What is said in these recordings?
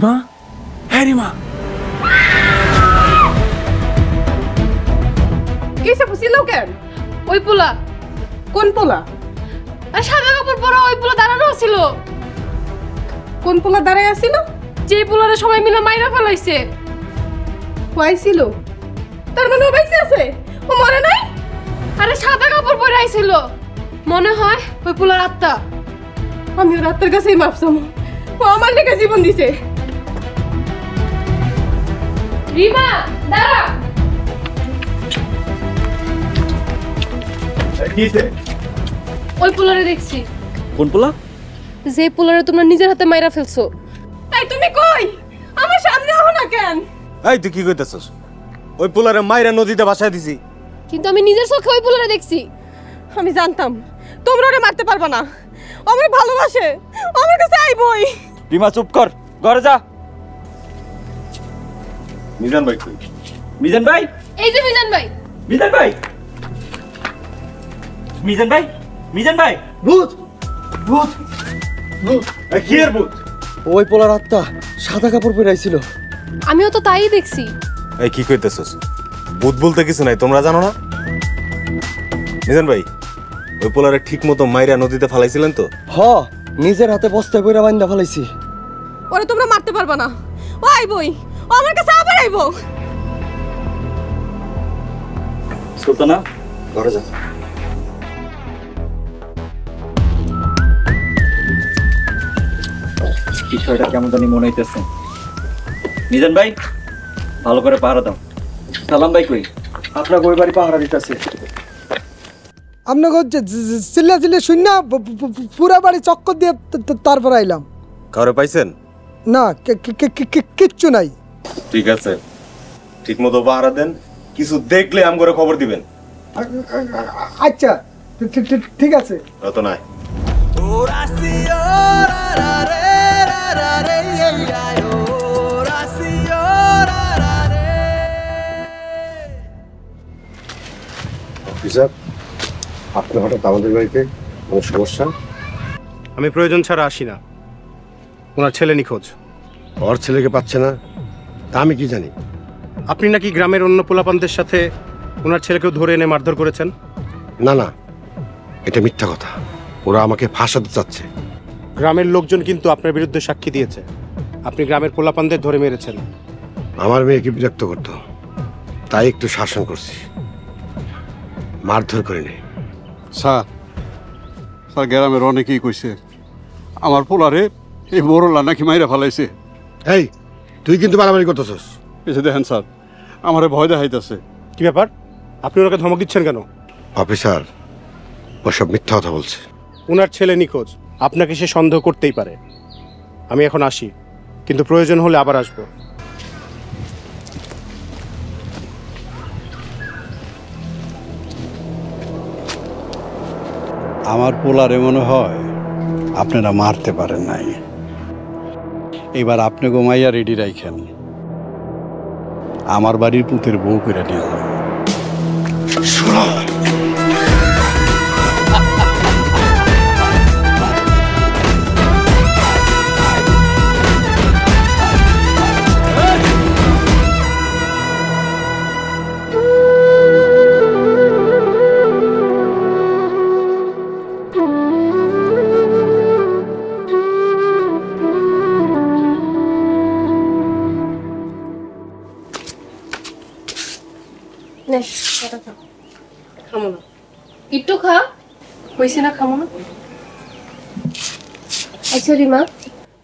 মা, হ্যাঁ রে মা। কিসে বুঝিল কেন? ওই পোলা। কোন পোলা? আর সাদা কাপড় পরা ওই পোলা দাঁড়ানো ছিল। কোন পোলা দাঁড়ায় আছিল? যে পোলারে সবাই মিলে মাইরা ফেলাইছে। কইছিল? তার মানে ও বাইসে আছে, ও মরে নাই? আরে সাদা কাপড় পরে আইছিল, মনে হয় ওই পোলার আত্মা। আমি ওর আত্মার কাছেই মাপসাম, ও আমার লেগে জীবন দিছে। রিমা দাঁড়া। ওই পোলারে দেখছি। কোন পোলা? যে পোলারে তোমরা নিজের হাতে মাইরা ফেলছো। এই তুমি কই? আমার সামনে আহো না কেন? এই তুই কি কইতাছস? ওই পোলারে মাইরা নদীতে ভাসায় দিছি। কিন্তু আমি নিজের চোখে ওই পোলারে দেখছি। আমি জানতাম তোমরা ওরে মারতে পারবা না, আমার ভালোবাসে, আমার কাছে আইবই। রিমা চুপ কর, ঘরে যা। মিজান ভাই কই? মিজান ভাই, এই যে মিজান ভাই। মিজান ভাই, মিজান ভাই, মিজান ভাই। ভূত, ভূত, ভূত। কি এর ভূত? ওই পোলার আত্মা সাদা কাপড় পরে আইছিল। আমিও তো তাই দেখছি। এই কি কইতেছস? ভূত বলতে কিছু নাই, তোমরা জানো না? মিজান ভাই, ওই পোলারে ঠিক মতো মাইরা নদীতে ফালাইছিলেন তো? হ, নিজের হাতে বস্তায় কইরা বান্ধা ফেলাইছি। ওরে তোমরা মারতে পারবা না, ও আইবই, ও আমার কাছে আবার আইবো। সুলতানা, ঘরে যা। বিষয়টা কেমন জানি মনে হইতেছে। মিজান ভাই, ভালো করে পাহারা দাও। সালাম ভাই কই? আপনাকে ওই বাড়ি পাহারা দিতেছে। আপনাকে চিল্লা চিল্লা শূন্য পুরা বাড়ি চক্কর দিয়ে তারপর আইলাম। কাউরে পাইছেন? না, কিচ্ছু নাই। ঠিক আছে, ঠিক মতো পাহারা দেন, কিছু দেখলে আমগরে খবর দিবেন। আচ্ছা ঠিক আছে। রতনায় অফিসার, আপনি হঠাৎ আমাদের বাড়িতে কোনো সমস্যা? আমি প্রয়োজন ছাড়া আসি না। ওনার ছেলে নিখোঁজ। ওর ছেলেকে পাচ্ছে না, তা আমি কি জানি? আপনি নাকি গ্রামের অন্য পোলাপানদের সাথে ওনার ছেলেকেও ধরে এনে মারধর করেছেন? না না, এটা মিথ্যা কথা। ওরা আমাকে ফাঁসাতে চাচ্ছে। গ্রামের লোকজন কিন্তু আপনার বিরুদ্ধে সাক্ষী দিয়েছে। আপনি গ্রামের পোলাপানদের ধরে মেরেছেন। আমার মেয়েকে বিরক্ত করতো, তাই একটু শাসন করছি, মারধর করিনি। স্যার, গ্রামের অনেকেই কইছে আমার পোলারে এই মোরলা নাকি মাইরা ফেলাইছে। এই, তুই কিন্তু বাড়াবাড়ি করতেছস। এসে দেখেন স্যার, আমারে ভয় দেখাইতেছে। কি ব্যাপার? আপনি ওনাকে ধমক দিচ্ছেন কেন? অফিসার, ওসব মিথ্যা কথা বলছে। ওনার ছেলে নিখোঁজ, আপনাকে সে সন্দেহ করতেই পারে। আমি এখন আসি, কিন্তু প্রয়োজন হলে আবার আসবো। আমার পোলারে মনে হয় আপনারা মারতে পারেন নাই। এবার আপনি গোমাইয়া রেডি রাখেন, আমার বাড়ির পুতের বউ করে নিয়ে যাবেন। খামো না, একটু খা। হয়েছে না, খামো না। আচ্ছা রিমা,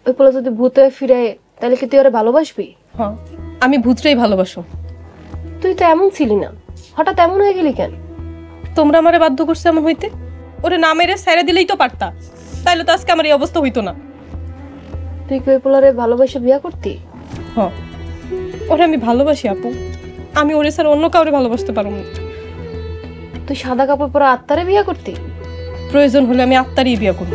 ওই পোলা যদি ভূত হয়ে ফিরে তাহলে কি তুই ওরা ভালোবাসবি? হ্যাঁ, আমি ভূতটাই ভালোবাসো। তুই তো এমন ছিলি না, হঠাৎ এমন হয়ে গেলি কেন? তোমরা আমারে বাধ্য করছো এমন হইতে। ওরে না মেরে ছেড়ে দিলেই তো পারতা, তাইলে তো আজকে আমার এই অবস্থা হইতো না। তুই কি ওই পোলারে ভালোবাসে বিয়া করতি? হ্যাঁ, ওরে আমি ভালোবাসি আপু। আমি ওরে স্যার অন্য কাউরে ভালোবাসতে পারবো না। তুই সাদা কাপড় পরা আত্মারে বিয়া করতি? প্রয়োজন হলে আমি আত্মারই বিয়া করব।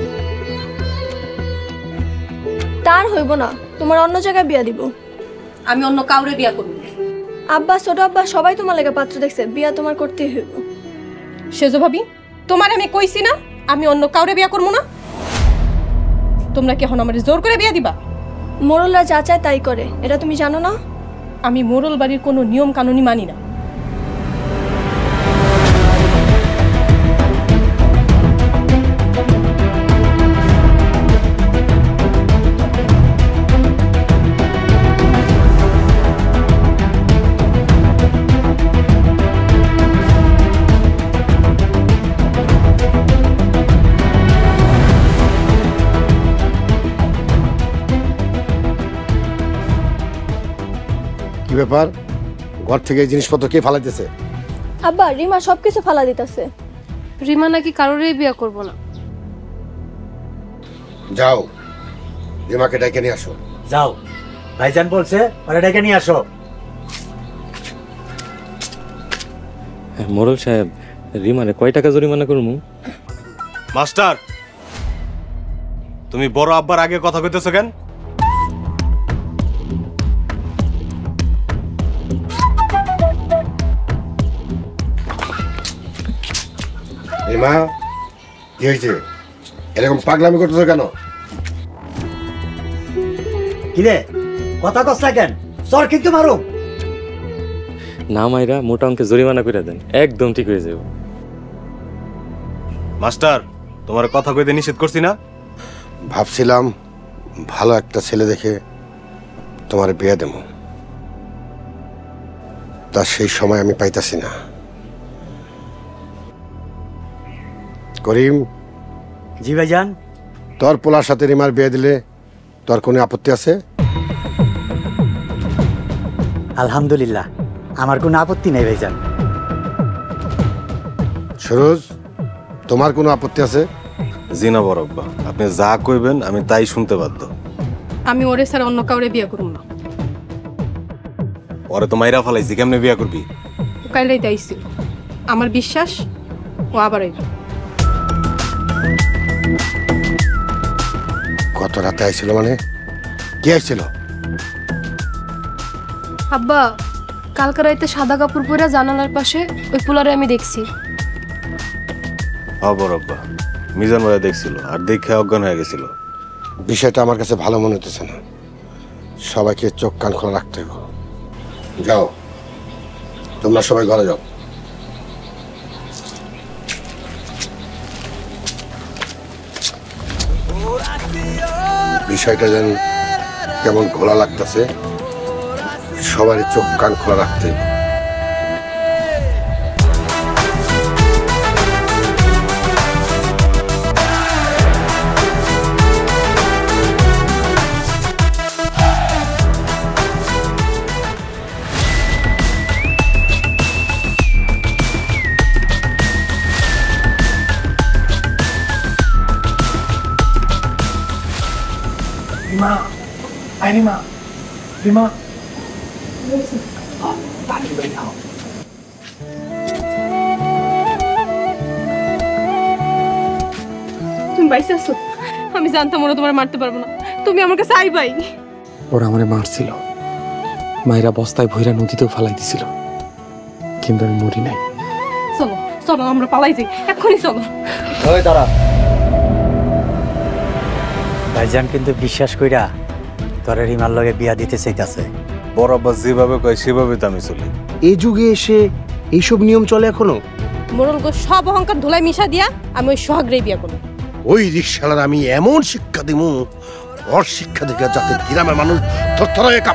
তার হইব না, তোমার অন্য জায়গায় বিয়া দিব। আমি অন্য কাউরে বিয়া করব। আব্বা, ছোট আব্বা সবাই তোমার লেগে পাত্র দেখছে, বিয়া তোমার করতেই হইব। সেজো ভাবি, তোমার আমি কইছি না আমি অন্য কাউরে বিয়া করবো না? তোমরা কি এখন আমার জোর করে বিয়া দিবা? মোড়লরা যা চায় তাই করে, এটা তুমি জানো না? আমি মোড়ল বাড়ির কোনো নিয়ম কানুনই মানি না। কি ব্যাপার, ঘর থেকে এই জিনিসপত্র কে ফালাইতেছে? আব্বা, রিমা সবকিছু ফালা দিতেছে। রিমা নাকি কারোরই বিয়ে করবো না। যাও রিমাকে ডেকে নিয়ে আসো। যাও, ভাইজান বলছে ওরা ডেকে নিয়ে আসো। মোড়ল সাহেব, রিমারে কয় টাকা জরিমানা করবো? মাস্টার, তুমি বড় আব্বার আগে কথা কইতেছো কেন? রিমা, কি হয়েছে? এরকম পাগলামি করতেছো কেন? কিরে কথা কচ্ছা কেন? সর কিন্তু মারো। না মাইরা মোটা অঙ্কে জরিমানা করে দেন, একদম ঠিক হয়ে যাবে। মাস্টার, তোমার কথা কইতে নিষেধ করছি না? ভাবছিলাম ভালো একটা ছেলে দেখে তোমার বিয়ে দেব, তা সেই সময় আমি পাইতাছি না। করিম, জি ভাইজান। তোর পোলার সাথে রিমার বিয়ে দিলে তোর কোনো আপত্তি আছে? আলহামদুলিল্লাহ, আমার কোনো আপত্তি নেই ভাইজান। সুরজ, তোমার কোনো আপত্তি আছে? জি না বড় আব্বা, আপনি যা কইবেন আমি তাই শুনতে বাধ্য। আমি ওরে ছাড়া অন্য কাউরে বিয়ে করব না। ওরে তো মাইরা ফালাইছি, কেমনে বিয়া করবি? ও কাইলাই তাইছিল, আমার বিশ্বাস ও আবার আইবে। কত রাতে আইছিল? মানে কি আইছিল? আব্বা, কালকে রাইতে সাদা কাপড় পরে জানালার পাশে ওই পোলারে আমি দেখছি। বড় আব্বা, মিজান ভাইয়া দেখছিল আর দেখে অজ্ঞান হয়ে গেছিল। বিষয়টা আমার কাছে ভালো মনে হতেছে না, সবাইকে চোখ কান খোলা রাখতে হবে। যাও, তোমরা সবাই ঘরে যাও। বিষয়টা যেন কেমন ঘোলা লাগতেছে, সবারই চোখ কান খোলা রাখতে হবে। তুমি বাইসে আসো, আমি জানতাম ওরা তোমার মারতে পারবো না। তুমি আমার কাছে আইবাই। ওরা আমারে মারছিল, মায়েরা বস্তায় ভৈরা নদীতেও ফালাই দিছিল, কিন্তু আমি মরি নাই। চলো চলো, আমরা পালাই যাই, এক্ষুনি চলো। ওই দাঁড়া, ভাইজান কিন্তু বিশ্বাস কইরা তোরে রিমার লগে বিয়া দিতে চাইতাছে। বড় আব্বা যেভাবে কয় সেভাবে তো আমি চলি। এই যুগে এসে এইসব নিয়ম চলে এখনো? মোড়ল গো সব অহংকার ধুলাই মিশা দিয়া আমি ওই সোহাগরেই বিয়া করবো। ওই রিক্সালার আমি এমন শিক্ষা দিব, ওর শিক্ষা দেখে যাতে গ্রামের মানুষ থরথর হয়ে কাঁপে।